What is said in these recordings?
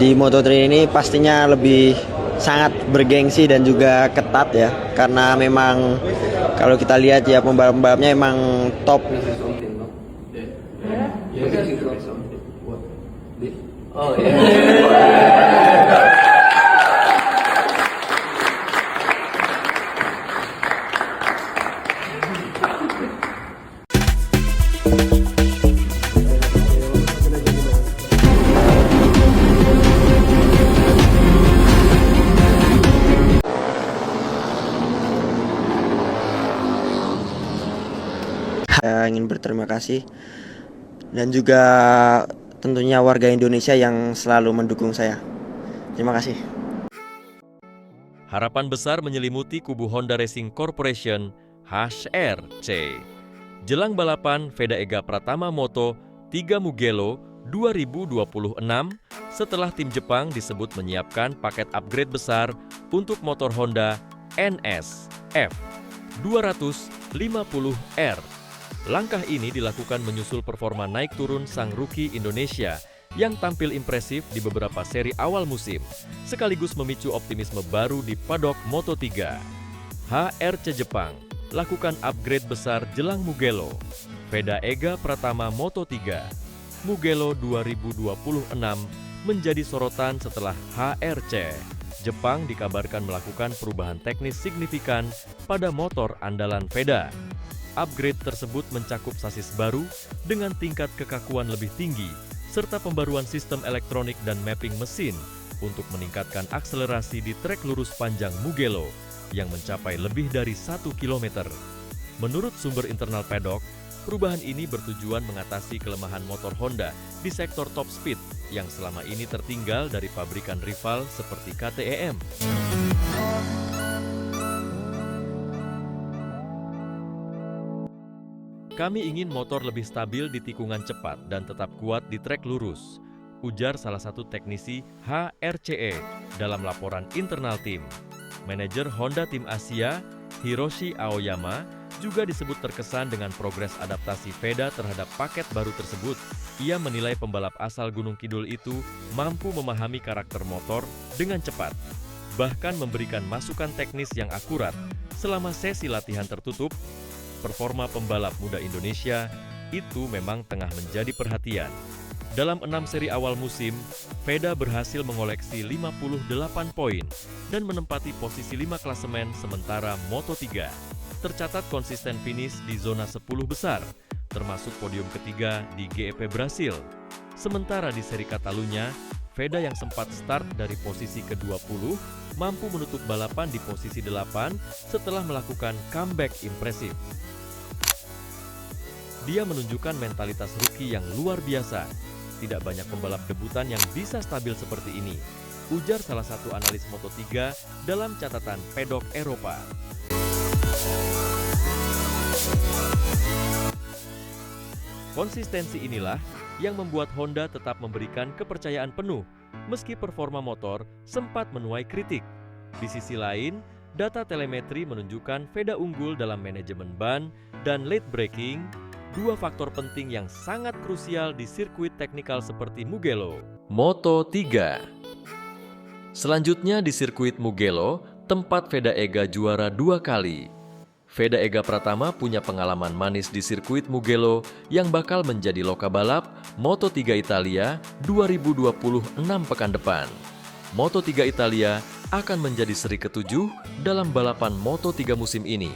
di Moto3 ini pastinya lebih sangat bergengsi dan juga ketat ya, karena memang kalau kita lihat ya pembalap-pembalapnya emang top. Oh yeah. Saya ingin berterima kasih dan juga tentunya warga Indonesia yang selalu mendukung saya. Terima kasih. Harapan besar menyelimuti kubu Honda Racing Corporation (HRC). Jelang balapan Veda Ega Pratama Moto3 Mugello 2026, setelah tim Jepang disebut menyiapkan paket upgrade besar untuk motor Honda NSF 250R. Langkah ini dilakukan menyusul performa naik turun sang rookie Indonesia yang tampil impresif di beberapa seri awal musim, sekaligus memicu optimisme baru di paddock Moto3. HRC Jepang lakukan upgrade besar jelang Mugello. Veda Ega Pratama Moto3 Mugello 2026 menjadi sorotan setelah HRC Jepang dikabarkan melakukan perubahan teknis signifikan pada motor andalan Veda. Upgrade tersebut mencakup sasis baru dengan tingkat kekakuan lebih tinggi, serta pembaruan sistem elektronik dan mapping mesin untuk meningkatkan akselerasi di trek lurus panjang Mugello yang mencapai lebih dari 1 km. Menurut sumber internal paddock, perubahan ini bertujuan mengatasi kelemahan motor Honda di sektor top speed yang selama ini tertinggal dari pabrikan rival seperti KTEM. Kami ingin motor lebih stabil di tikungan cepat dan tetap kuat di trek lurus, ujar salah satu teknisi HRCE dalam laporan internal tim. Manajer Honda Tim Asia, Hiroshi Aoyama, juga disebut terkesan dengan progres adaptasi Veda terhadap paket baru tersebut. Ia menilai pembalap asal Gunung Kidul itu mampu memahami karakter motor dengan cepat, bahkan memberikan masukan teknis yang akurat selama sesi latihan tertutup. Performa pembalap muda Indonesia itu memang tengah menjadi perhatian. Dalam 6 seri awal musim, Veda berhasil mengoleksi 58 poin dan menempati posisi 5 klasemen sementara Moto3. Tercatat konsisten finish di zona 10 besar, termasuk podium ketiga di GEP Brasil. Sementara di seri Catalunya, Veda yang sempat start dari posisi ke-20 mampu menutup balapan di posisi 8 setelah melakukan comeback impresif. Dia menunjukkan mentalitas rookie yang luar biasa. Tidak banyak pembalap debutan yang bisa stabil seperti ini, ujar salah satu analis Moto3 dalam catatan Paddock Eropa. Konsistensi inilah yang membuat Honda tetap memberikan kepercayaan penuh meski performa motor sempat menuai kritik. Di sisi lain, data telemetri menunjukkan Veda unggul dalam manajemen ban dan late braking, dua faktor penting yang sangat krusial di sirkuit teknikal seperti Mugello. Moto3. Selanjutnya di sirkuit Mugello, tempat Veda Ega juara 2 kali. Veda Ega Pratama punya pengalaman manis di sirkuit Mugello yang bakal menjadi loka balap Moto3 Italia 2026 pekan depan. Moto3 Italia akan menjadi seri ke-7 dalam balapan Moto3 musim ini.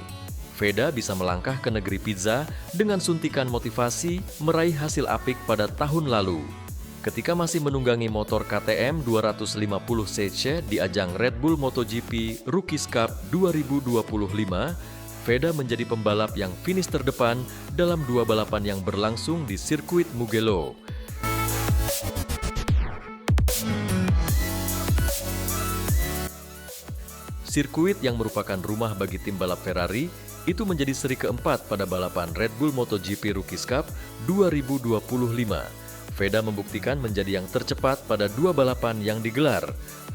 Veda bisa melangkah ke negeri pizza dengan suntikan motivasi meraih hasil apik pada tahun lalu. Ketika masih menunggangi motor KTM 250cc di ajang Red Bull MotoGP Rookies Cup 2025, Veda menjadi pembalap yang finish terdepan dalam 2 balapan yang berlangsung di sirkuit Mugello. Sirkuit yang merupakan rumah bagi tim balap Ferrari itu menjadi seri keempat pada balapan Red Bull MotoGP Rookies Cup 2025. Veda membuktikan menjadi yang tercepat pada 2 balapan yang digelar.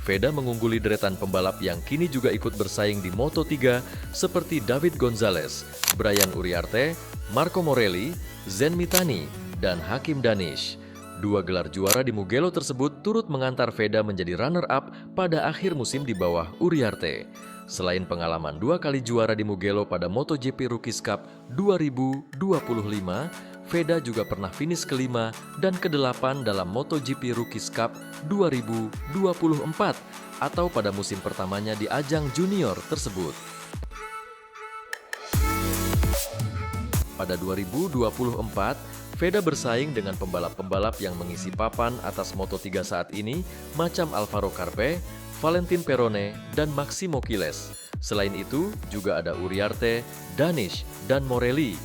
Veda mengungguli deretan pembalap yang kini juga ikut bersaing di Moto3 seperti David Gonzalez, Brian Uriarte, Marco Morelli, Zen Mitani, dan Hakim Danish. Dua gelar juara di Mugello tersebut turut mengantar Veda menjadi runner-up pada akhir musim di bawah Uriarte. Selain pengalaman 2 kali juara di Mugello pada MotoGP Rookies Cup 2025, Veda juga pernah finish kelima dan ke-8 dalam MotoGP Rookies Cup 2024 atau pada musim pertamanya di ajang junior tersebut. Pada 2024, Veda bersaing dengan pembalap-pembalap yang mengisi papan atas Moto3 saat ini, macam Alvaro Carpe, Valentin Perone, dan Maximo Quiles. Selain itu, juga ada Uriarte, Danish, dan Morelli.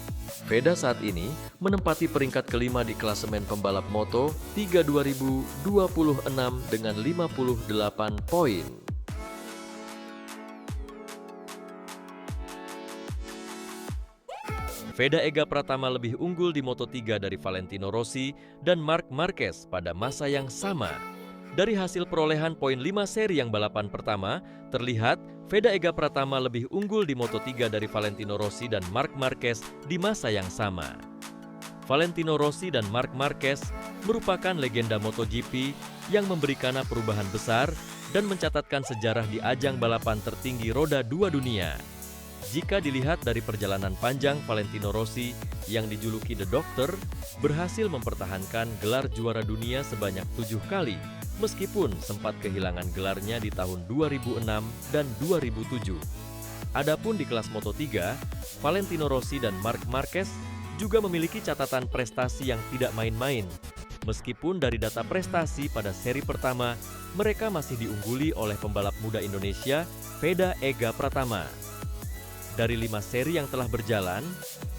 Veda saat ini menempati peringkat kelima di klasemen pembalap Moto3 2026 dengan 58 poin. Veda Ega Pratama lebih unggul di Moto3 dari Valentino Rossi dan Marc Marquez pada masa yang sama. Dari hasil perolehan poin 5 seri yang balapan pertama, terlihat Veda Ega Pratama lebih unggul di Moto3 dari Valentino Rossi dan Marc Marquez di masa yang sama. Valentino Rossi dan Marc Marquez merupakan legenda MotoGP yang memberikan perubahan besar dan mencatatkan sejarah di ajang balapan tertinggi roda 2 dunia. Jika dilihat dari perjalanan panjang Valentino Rossi yang dijuluki The Doctor, berhasil mempertahankan gelar juara dunia sebanyak 7 kali, meskipun sempat kehilangan gelarnya di tahun 2006 dan 2007. Adapun di kelas Moto3, Valentino Rossi dan Marc Marquez juga memiliki catatan prestasi yang tidak main-main. Meskipun dari data prestasi pada seri pertama, mereka masih diungguli oleh pembalap muda Indonesia, Veda Ega Pratama. Dari 5 seri yang telah berjalan,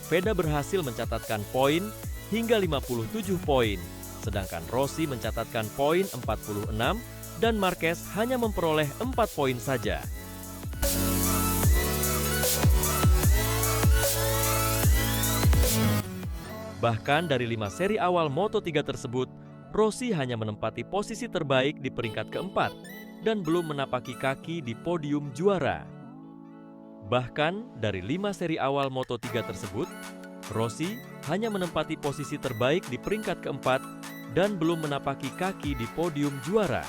Veda berhasil mencatatkan poin hingga 57 poin, sedangkan Rossi mencatatkan poin 46 dan Marquez hanya memperoleh 4 poin saja. Bahkan dari 5 seri awal Moto3 tersebut, Rossi hanya menempati posisi terbaik di peringkat keempat dan belum menapaki kaki di podium juara. Bahkan dari 5 seri awal Moto3 tersebut, Rossi hanya menempati posisi terbaik di peringkat keempat dan belum menapaki kaki di podium juara.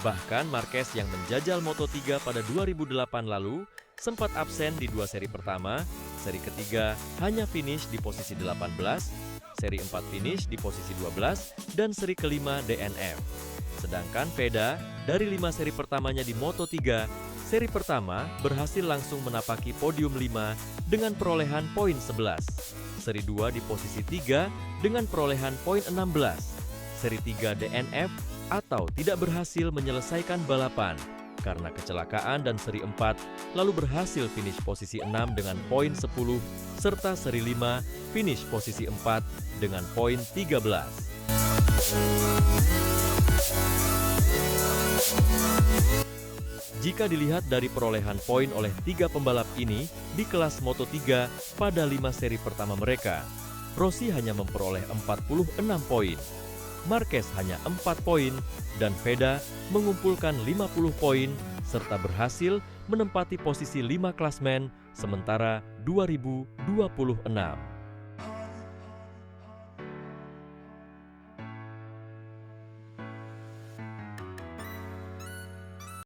Bahkan Marquez yang menjajal Moto3 pada 2008 lalu sempat absen di 2 seri pertama, seri ketiga hanya finish di posisi 18, seri 4 finish di posisi 12, dan seri kelima DNF. Sedangkan Veda dari 5 seri pertamanya di Moto3, seri pertama berhasil langsung menapaki podium 5 dengan perolehan poin 11. Seri 2 di posisi 3 dengan perolehan poin 16. Seri 3 DNF atau tidak berhasil menyelesaikan balapan karena kecelakaan, dan seri 4 lalu berhasil finish posisi 6 dengan poin 10 serta seri 5 finish posisi 4 dengan poin 13. Jika dilihat dari perolehan poin oleh 3 pembalap ini di kelas Moto3 pada 5 seri pertama mereka, Rossi hanya memperoleh 46 poin, Marquez hanya 4 poin, dan Veda mengumpulkan 50 poin serta berhasil menempati posisi 5 klasmen sementara 2026.